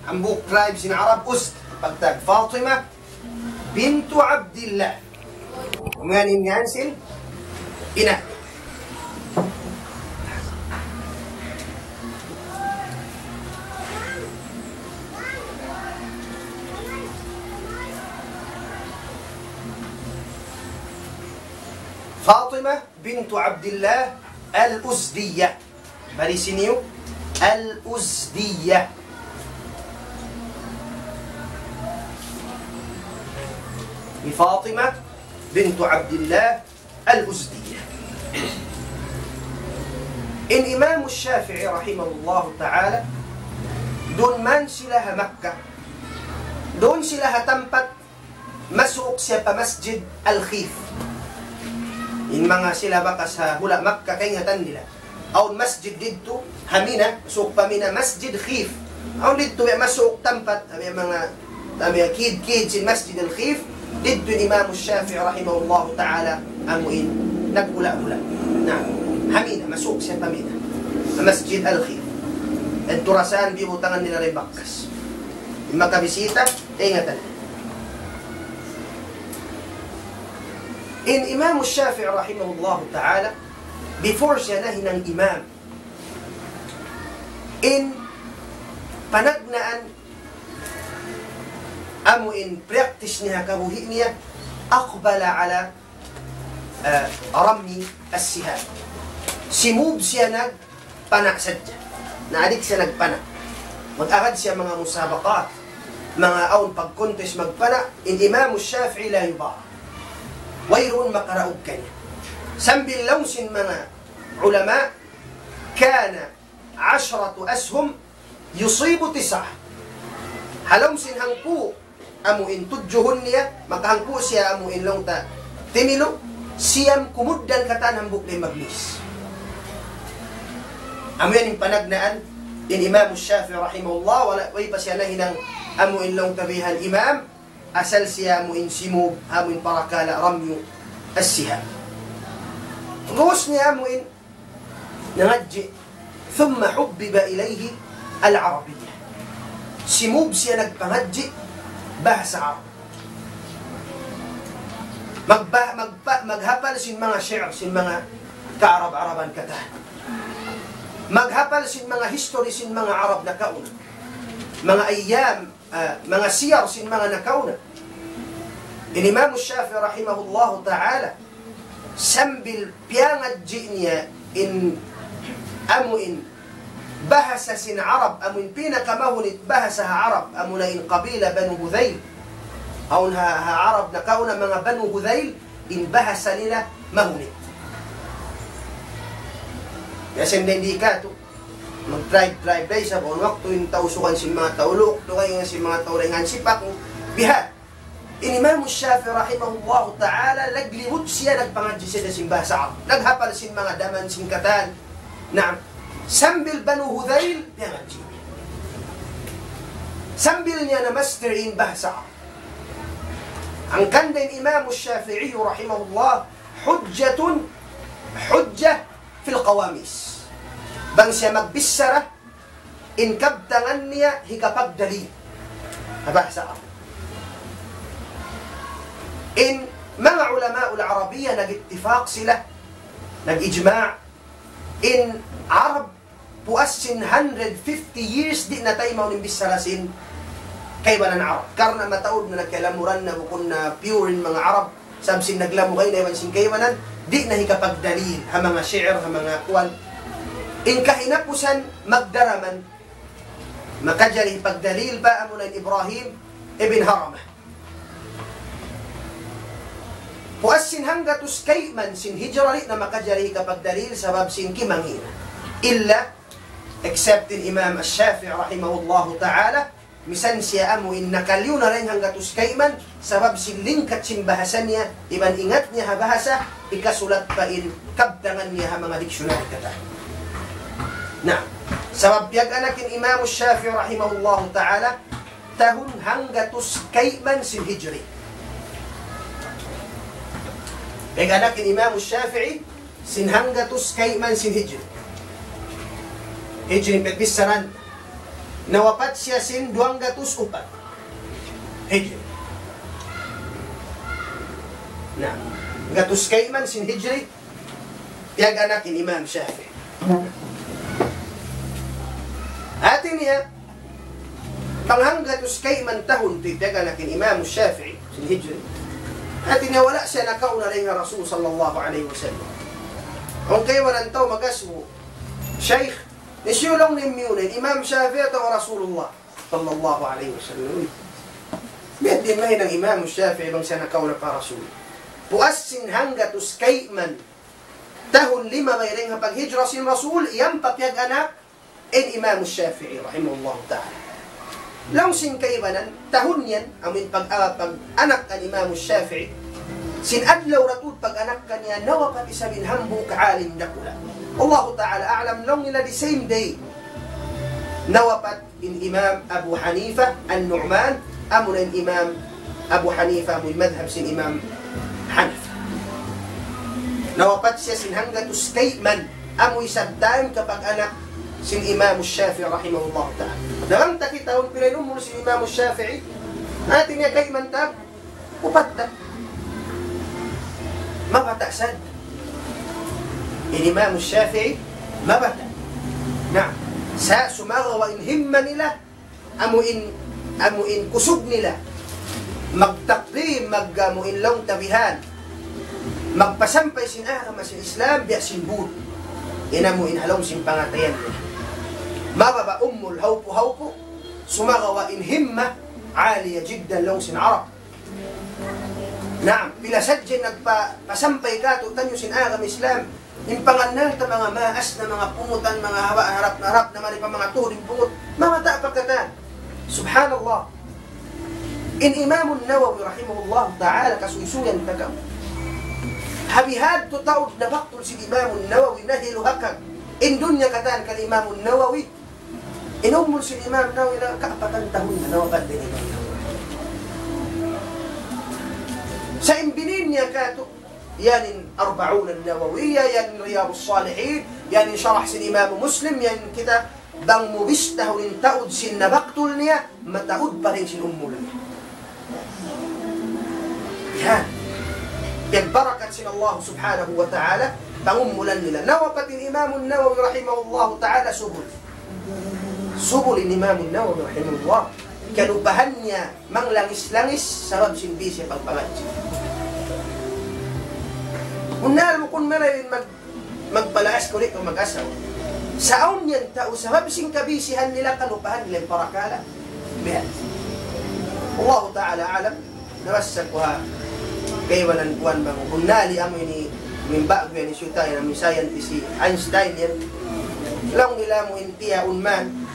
ang buong tribe sin Arab Usd. Pagtag Fatima bintu Abdillah. Nganin nga sin ina. Fatima bintu Abdillah al-Uzdiyah. Balisin niyo, al-Uzdiyah. Fatima bintu Abdillah al-Uzdiyah. In Imam Shafi'i rahimahullah ta'ala, doon man sila Makkah, doon sila tempat masuk siya pa Masjid Al-Khif. In mga sila baka sa hula Makkah kay ngatan nila. Aun masjid dito, hamina, masuk pa mina Masjid Khif. Aun dito masuk tempat mga kid sin Masjid Al-Khif. Dito Imam Shafi'i rahimahullah ta'ala amuin nagula-ula. Na hamina, masuk siya pa mina Masjid Al-Khif. At turasan bibutangan nila rin bakkas. Yung makabisita, ingatan. In Imam Shafi'i rahimahullah ta'ala, before siya na hinang imam, in panagnaan, amo in practice niya, kabuhi niya, aqbala ala rami as-sihab. Simub siya nagpana sadya. Naadik siya nagpana. Mag-agad siya mga musabakat, mga aon pag-contest magpana, in Imam Shafi'i la yubara. Wayroon makaraog kanya. Sambil lawsin mga ulama, kana 10 ashum yusibu 9. Halawsin hangpu amuin tudjuhun niya, makahangpu siya amuin long ta timilo, siyam kumuddan katan hambuk day magnis. Amuin yung panagnaan in Imam Shafi'i rahimahullah, wala way pa siya nahinang amuin long tabihan imam, asal siya amuin simub, amuin parakala ramyu as-sihab. Ruos niya amuin nangadji, thumma hubbiba ilayhi al-Arabiyyah. Simub siya nagpangadji bahasa Arab. Maghapal sin mga shi'r, sin mga ka-Arab-Araban katahan. Maghapal sin mga history sin mga Arab na kauna. Mga ayyam, mga siyar sin mga nakauna. In Imam Shafi'i rahimahullah ta'ala, sambil piyangadji niya in amuin bahasa sin Arab, amun pinakamahunit bahasa Arab, amuna in qabila Banu Hudayl, aun Arab na kauna mga Banu Hudayl, in bahasa nila mahunit. Kasi hindi ka to mag-drive day sa buong waktu yung tausukan si mga taulok, tukay nga si mga taulingan sipak, biha. In Imam Shafi'i rahimahullah ta'ala, laglimut siya nagpangadji siya na simbahasa Arab. Naghapal sin mga daman singkatan na sambil Banu Hudayl, piyangadji. Sambil niya na master in bahasa Arab. Ang kanda in Imam Shafi'i rahimahullah, hujjah fil qawamis. Bang siya magbisara, in kabtangan niya hikapagdali. Bahasa Arab. In mga ulama ul-Arabiya, nag-ittifaq sila, nag-ijma' in Arab, puasin 150 years di na tayo mauning bisarasin kaybanan Arab. Karena mataod na nagkalamuran na bukon na pure in mga Arab, sabsin naglamukay na iwan sin kaybanan, di na hikapagdalil, ha mga shi'r, ha mga kuwan. In kahinapusan, magdaraman, makajali pagdalil ba amunan Ibrahim ibn Haramah. Puasin hanggatus kayman sin hijrali na makajali kapag dalil sabab sin kimangina. Illa, except in Imam Shafi'i rahimahullahu ta'ala, misan siya amuin nakaliw na rin hanggatus kayman sabab sin lingkat sin bahasan niya, iban ingat niya ha bahasa, ikasulat pa in kabtangan niya ha mga diksyonary kata. Na, sabab piyag anakin Imam Shafi'i rahimahullahu ta'ala, tahun hanggatus kayman sin hijri. Kaya anak in Imam Shafi'i, sinhanggatus kayman sin hijri. Hijri petbisaran. nawapat siya sin 204 Hijri. Na, gatus kay man sin Hijri, tiyag anakin Imam Shafi'i. Atin niya, panghanggatus kay man tahun, tiyag anakin Imam Shafi'i sin Hijri. Atin niya, wala siya nakauna rin nga Rasul sallallahu alaihi wasallam. Kung kayo walang tao magasmo, Shaykh, nisyulong nimyunin, Imam Shafi'i ito Rasulullah sallallahu alaihi wasallam. Biyad din may ng Imam Shafi'i bang siya nakauna pa Rasul. Puasin hanggatus kay man tahun 5 may ring paghijra sin Rasul, iyang papyag anak in Imam Shafi'i rahimahullah ta'ala. Lang sin kaibanan, tahun yan, amin pag-anak kan Imam Shafi'i, sin adlaw ratud pag-anak kanya, nawapat isa min hambu kaalim dakula. Allah ta'ala a'lam long nila the same day, nawapat in Imam Abu Hanifa an-Nu'man, amun in Imam Abu Hanifa, amun madhab sin Imam Hanifa. Nawapat siya sin hanggatus kayman, amoy sabdain kapag anak sin Imam Shafi'i rahimahullah ta'ala. Dalang takitaon pinainom mo si Imam Shafi'i, atin niya kayman tab, upatta. Mabatasad. In Imam Shafi'i, mabata. Na, sa sumagawa in himma nila, amuin kusog nila, magtakdim, magamuin long tabihan, magpasampay sinahama sa Islam, biya sinbud, inamuin halong sin pangatayan nila. Mababa ummul hawpo-hawpo, sumagawa in himma, aliya jiddan long sin Arab. Naam, pilasadjin nagpasampay ka, tutan yung sinagam Islam, yung panganal ta mga maas na mga pungutan, mga harap na harap na pa mga turing pungut, mga taapagkatan. Subhanallah. In Imam Nawawi rahimahullah ta'ala kasuysuyan tagam. Habihad to taod na baktul si Imam Nawawi nahilu hakag. In dunya katan kal Imam Nawawi. Inumul si Imam Nawawi na kaapatan tahun na nawapat din Imam Nawawi. Sa imbinin niya kato, yanin Arba'un al-Nawawiyya, yanin Riyadus Salihin, yanin Syarah sin Imam Muslim, yanin kita bang mubistahu nin taud sin nabaktul niya, mataud pa rin sin ummulan. Yan. Yan barakat sin Allah subhanahu wa ta'ala, pangummulan nila. Nawapatin Imam Nawawi rahimahullah ta'ala subul. Subul in Imam Nawawi rahimahullah. Kalubahan niya, manglangis-langis, sabab sin bisya pagpangadji. Unal mo kung maraming magpalaas ko rin o mag-asaw. Saan yan tao, sabab sin kabisihan nila, kalubahan nila yung parakala. Bihan. Allah ta'ala alam, nawasag ko ha, kay walang kuwan bang unali amoy ni mimbago yan, isyuta yan, ang scientist si Einstein yan. Lang nila mo intiya unman,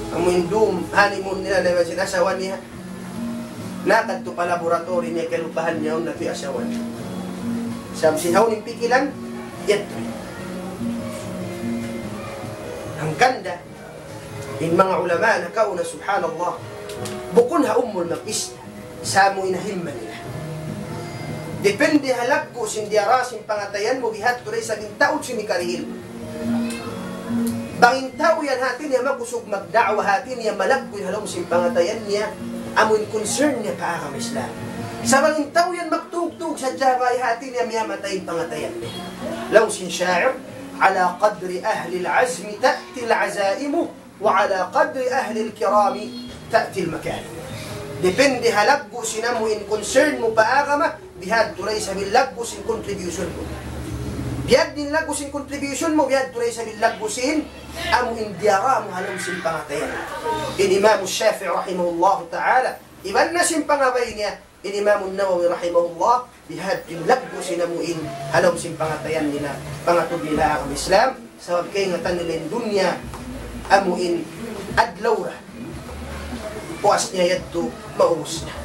ang doom, honeymoon nila na sinasawan niya. Nakadto pa laboratory niya, kalupahan niya ang napi-asawan. Sabi sinhaw ng pikilan, yato. Ang ganda, yung mga ulama na kauna, subhanallah, bukun ha umul mag-isna, sa mo inahimman nila. Depende halagko, sindiarasin pangatayan mo, bihat tuloy sa gintaod sinikarihil. Bangin tao yan hatin niya magusog magda'wa hatin niya malagkoy halong simpangatayan niya amun concern niya kaakam Islam. Sa bangin tao yan magtugtug sa jabay hatin niya miyamatayin pangatayan niya. Law sin syair, ala qadri ahli al-azmi ta'ti al-azaimu wa ala qadri ahli al-kirami ta'ti al-makalim. Depende halagko sinamuin concern mo paakama bihad tulay sa bilagko sin contribution mo. Biyad din lagusin contribution mo, biyad tuloy sa lagusin, ang indiyara mo halong simpangatayan. In Imam Shafi'i rahimahullah ta'ala, iban na simpangabay niya, in Imam Nawawi rahimahullah, bihad din lagusin na muin halong simpangatayan nila, pangatog nila ang Islam, sabab kayo nga tanilin dunya, amuin adlawra, puas niya yadto, maubos na.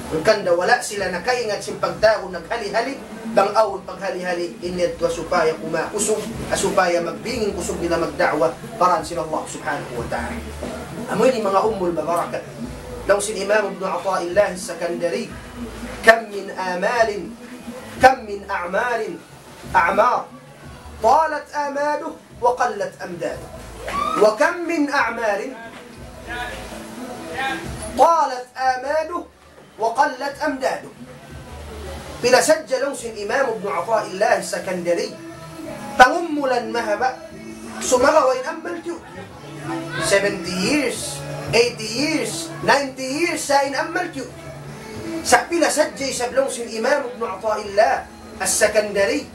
Kung kanda wala sila nakaingat simpagtaon, naghali-hali, bang-awon paghali-hali, init wa supaya kumakusog, asupaya magbingin kusog nila magda'wa, paran sila Allah subhanahu wa ta'ala. Amoy ni mga ummul babarakat. Law sin Imam Ibn Ata'illah Sakandari, kam min amalin, kam min a'malin, a'mar, talat amaluh, wa qallat amdaluh. وكم من أعمار طالت آماله وقلت أمداده. Pinasajjalong sin Imam Ibn Athaillah Sakandari, pangumulan mahaba, sumagawain ang baltiyo. 70 years, 80 years, 90 years sa inamal tiyo. Sa pinasajjay sablong sin Imam Ibn Athaillah As-Sakandari,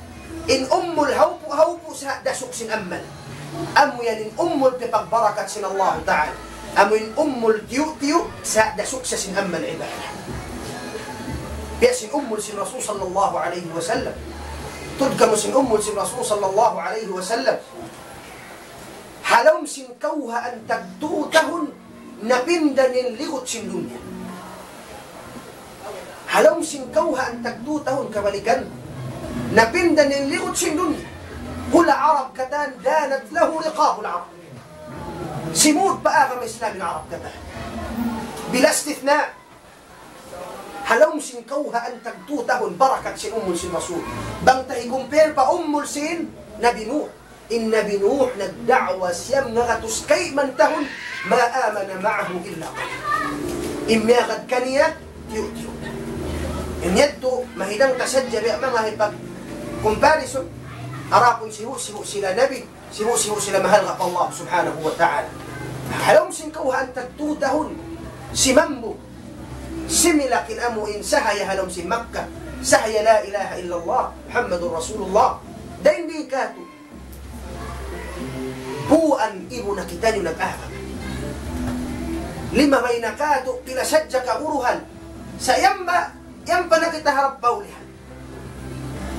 in ummul hawpu sa dasok sin amal. Amo yan in ummul pipagbarakat sin Allah Ta'ala. Amo in ummul tiyo sa dasok sa sin amal ibadah. Biasin ummul sin Rasul sallallahu alaihi wasallam. Tudkamo sin ummul sin Rasul sallallahu alaihi wasallam. Halom sin kauha ang tagdutahon napindan ng likot sin dunya. Halom sin kauha ang tagdutahon kabalikan napindan ng likot sin dunya. Kula Arab katan danat lahu liqahul Arab. Simud pa agam Islam ng Arab katan. Bila istithna. Halom sin kauha ang tagdutahon barakat sin ummul sin Rasul. Bangtahi kumpir pa ummul sin Nabi Nuh. In Nabi Nuh nagda'wa siyam nga katuskay man tahon maamana ma'ahu illa qalil. Imyakad kaniya tiyo-tiyo. Inyadto mahidang tasadya biya mga hipag comparison. Arapon sihu sila Nabi, sihu sila mahal nga Allah subhanahu wa ta'ala. Halom sin kauhaan tagtutahon si Mambo similakin amuin sahaya halom si Makkah sahaya la ilaha illallah Muhammadur Rasulullah. Dahil di kato buwan ibo na kita nyo nag-ahab. Lima may nakato, pinasadya ka uruhan. Sa yamba na kita harap paulihan.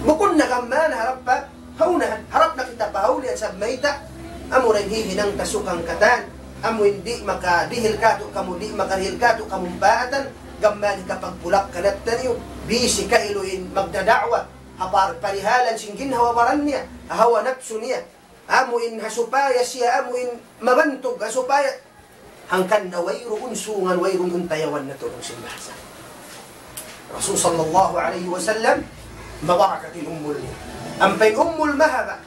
Bukod na kaman, harap pa, haunahan. Harap na kita paulihan sa mayta. Amo rin hihinang tasukang katan. Amo hindi makadihil kato, kamu di makadihil kato, kamumpaatan. Gamman kapag pulak kanat na niyo. Bisi ka iluin magdadakwa. Hapar parihalan singgin hawawaran niya. Hawa napso niya. Amuin hasupaya siya, amuin mabantog hasupaya. Hangkan na wayro unsungan, wayro untayawan na tulong simbasa. Rasul sallallahu alaihi wasallam, mabarakatin ummul niya. Ampay ummul mahaba,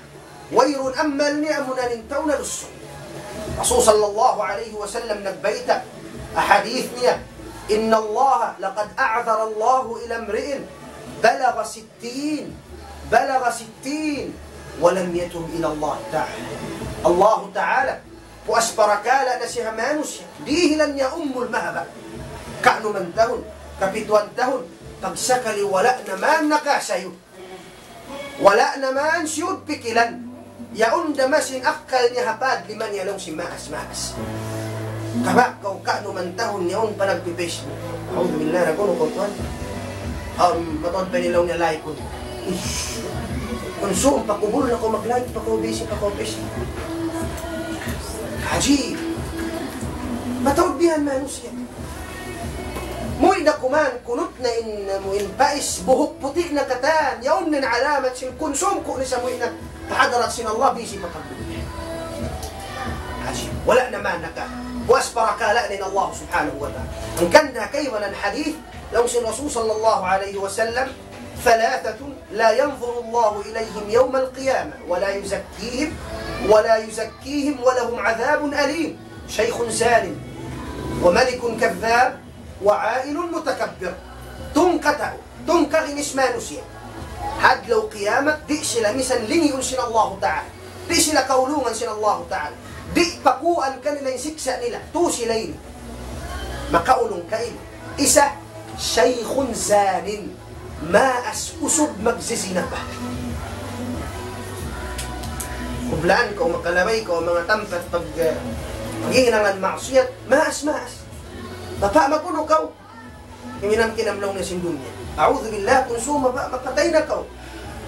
wayrun ammal niya amunanin taw na lusso. Rasul sallallahu alaihi wasallam nagbaita, ahadith niya, Inna Allah, laqad a'adhara Allah ila mri'in, balaga 60, ولم يتم إلى الله تعالى. الله تعالى وأسبركالا نسيها مانوسيا ديه لن يأم المهبة كأنو من تهن كبتوان تهن تبسكلي ولأنا ما نكاسيو ولأنا ما نسيود بكلا يأم دمسين أقل نهباد لمن يلوم سماس كباك كأنو من تهن يأم بنكببش أعوذ بالله نقول قطوان مطان بني لون يلايكون konsum, pakubul na ko mag-light, pakubisi. Hajib. Matawad bihan manusya. Muy na kuman, kunot na in pais, buhok puti na katan, yaon na alamat sin konsum ko ni sa muy na tahadarat sin Allah, bisi pakubul. Hajib. Wala naman naka. Buwas parakala ni Allah subhanahu wa ta'ala. Ang kanda kayo ng hadith, law sin Rasul sallallahu alayhi wa sallam, ثلاثة لا ينظر الله إليهم يوم القيامة ولا يزكيهم ولهم عذاب أليم شيخ زان وملك كذاب وعائل متكبر تنكر نسما نسيا هاد لو قيامة دئس لمسا لني أنسن الله تعالى دئس لقولون أنسن الله تعالى دئ بقوءا كان لنسك سأنلا توسي ليني مقاول كئيب إسا شيخ زان maas usog magsisina pa. Kublaan ko, makalabay ko, mga tampat pag maghihinangan maksiyat, maas. Bapa magulo ka. Himinang kinamlaw na sindunya. A'udhu billah, kung suma ba, mapatay na ka.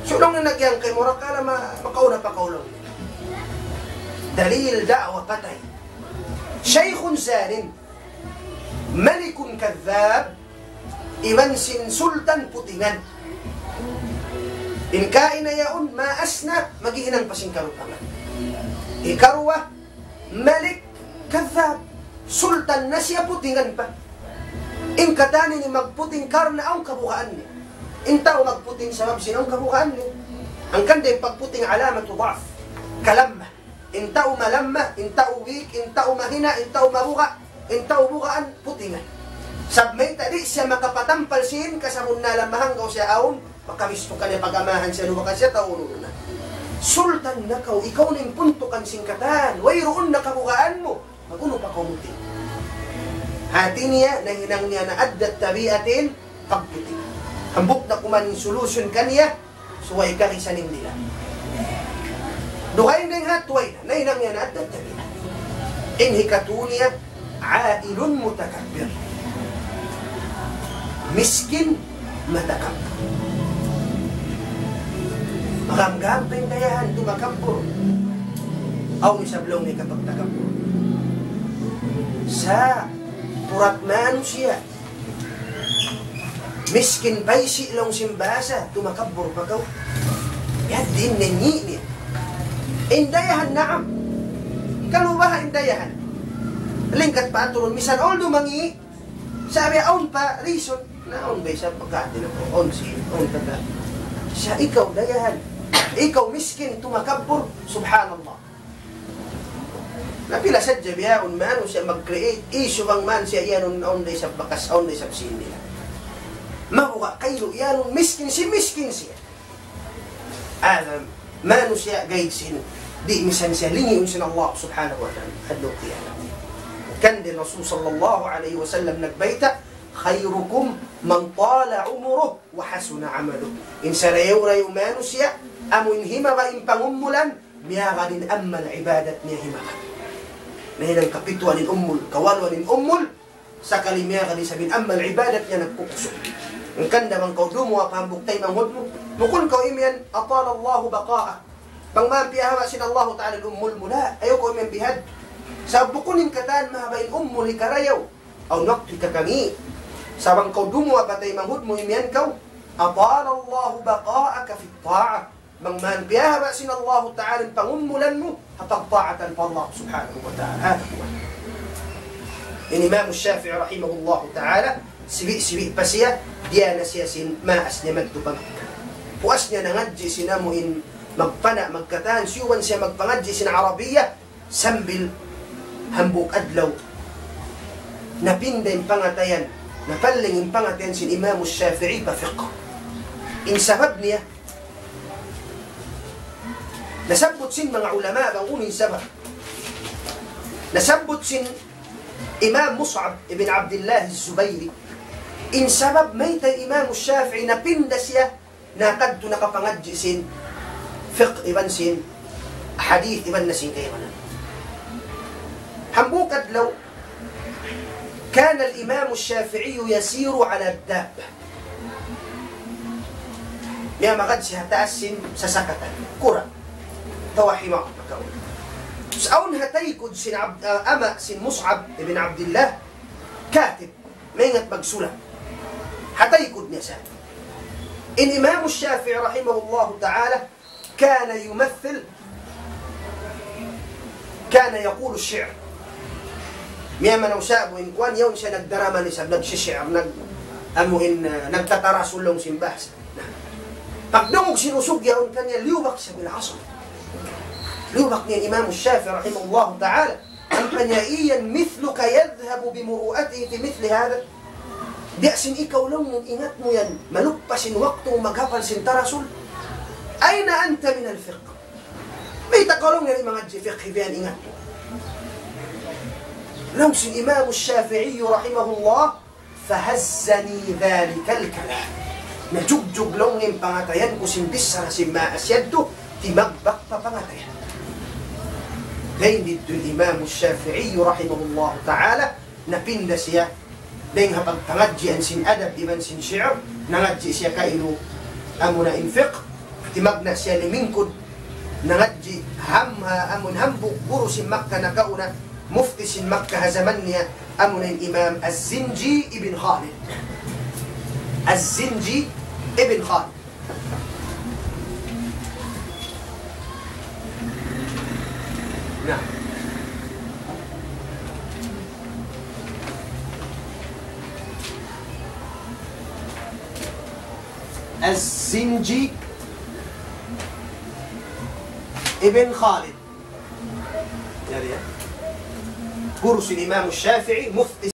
Sulong na nagyang kay Murakala, makauna pa kaulaw. Dalil da'wa patay. Shaykhun zanin, malikun kadhab, iman sin sultan putingan. Inkain na yaon, maas na, maghihinang pasingkarutangan. Ikarwa, malik, kadhab, sultan na siya putingan pa. Inkatani ni magputing karna ang kabukaan niya. Intaw magputing sa mabsin ang kabukaan niya. Ang kanda yung pagputing alamat udaf, kalamma, intao malamma, intao weak, intao mahina, intao mabuka, intao bukaan, putingan. Sabmay tadi siya makapatampal sin, kasamun na lamahang gaw siya aon, makamisto ka niya pag-amahan siya, lumakan siya, taon na. Sultan na kaw, ikaw na yung puntukan singkatan, wayroon na kabukaan mo, maguno pa kamuti. Hati niya, nahinang niya na addat tabiatin, pagputi. Hambuk na kuman solusyon kaniya, suway ka kisanin nila. Duhayin na yung hatway na, nahinang niya na addat tabiatin. Inhikatu niya, ailun mutakabbir. Miskin, matakabbir. Makamgam pa yung dayahan, tumakabbur. Aw ni sablong ni kapag takabbur. Sa purat manusia, miskin pa'y silong simbasa, tumakabbur pa kaw. Yan din nanyi niya. Indayahan naam. Kalubaha indayahan. Lingkat pa turun, misan all dumangi, sabi aon pa, reason, naon ba sa pagkatin ako, on tada. Siya ikaw dayahan. Ikaw miskin, tumakabbur, subhanallah. Napila sa jabiyaon man, siya mag-create, issue bang man siya iyanon on day sa bakas, on day sa psin nila. Mabuka kayo, iyanon miskin siya. Alam, mano siya gaidsin, di misan siya lingiyon siya ng Allah subhanahu wa ta'ala. Hadlo kiyana. Kan din Rasul sallallahu alaihi wasallam nagbaita, khayrukum man tala umuruh wa hasuna amaluh. In sarayaw-rayaw mano siya, amun hima ba in pangumulan, miyaga din ammal ibadat niya himakan. Nahinang kapitwa nin ummul, kawalwa nin ummul, sa kalimya ka din sabihin, ammal ibadat niya nagpukusok. Ang kanda mang kaudumo, pahambuktay manghod mo, mukul kaw imian, atala Allahu baqa'a. Pangmampiyahawa sin Allah ta'ala ummul mula, ayaw ko imian bihad. Sa bukunin kataan, mahabain ummul ikarayaw, aw nakti kakami. Sa bang kaudumo, patay manghod mo, imian kaw, atala Allahu baqa'aka fit ta'a. Mangmampiyahawa sin Allah ta'ala pangumulan mo, hatag ta'atan pa Allah subhanahu wa ta'ala. Imam Shafi'i rahimahullah ta'ala, sibi pa siya, diya na siya sin maas niya magtupag. Puas niya nangadji sinamuin magpana, magkataan, siyuwan siya magpangadji sin Arabiya, sambil hambuk adlaw. Napinda yung pangatayan, napaling yung pangatayan sin Imam Shafi'i pa fiqh. Insabab niya, nasabot sin mga ulama ang uning sabab. Nasabot sin Imam Mus'ab ibn Abdullah al-Zubayri. In sabab may tay Imam Shafi'i na pinda siya nakadto nakapangadji sin fiqh iban sin hadith iban na sin kayo. Hambukad law كان الإمام الشافعي يسير على الدابة. Miya magad siya taasin sa sakatan. Kurang. Tawahima makawin. Sa'un hataykod sin ama sin Mus'ab ibn Abdullah katib. Maingat magsulat. Hataykod niya siya. In Imam Shafi'i rahimahullah ta'ala كان يمثل كان يقول الشعر. Miya manaw siya amuin kuwan yun siya nagdarama ni sab nagsishir nagtatarasulong simbas. Pagdungog sinusugyaon kanya liwak siya bil'asr. Liwak niya Imam Shafi'i rahimahullah ta'ala ang kanyaiyan mithluka yadhabu bimuru'atihi fi mithli hada. Di asin ikaw lang mong ingat mo yan malugpasin waktu maghapal sin tarasul. Ayna anta min al-fiqh? May takalong yan mga fiqh biyan ingat mo. لمس الإمام الشافعي رحمه الله فهزني ذلك الكلام نجوج لون بانتين كسم بسر سما أسيده تمبق بانتين لين الإمام الشافعي رحمه الله تعالى نبين دسيا لين هبق تنجي أن سن أدب إبن سن شعر ننجي سيا كاينو أمنا إنفق تمبنا سيا لمنكد ننجي همها أمن همبو برس مكة نكونا مفتي مكة زمنيا أمن الإمام الزنجي ابن خالد. الزنجي ابن خالد. نعم. الزنجي ابن خالد Guru si Imam Shafi'i, mufti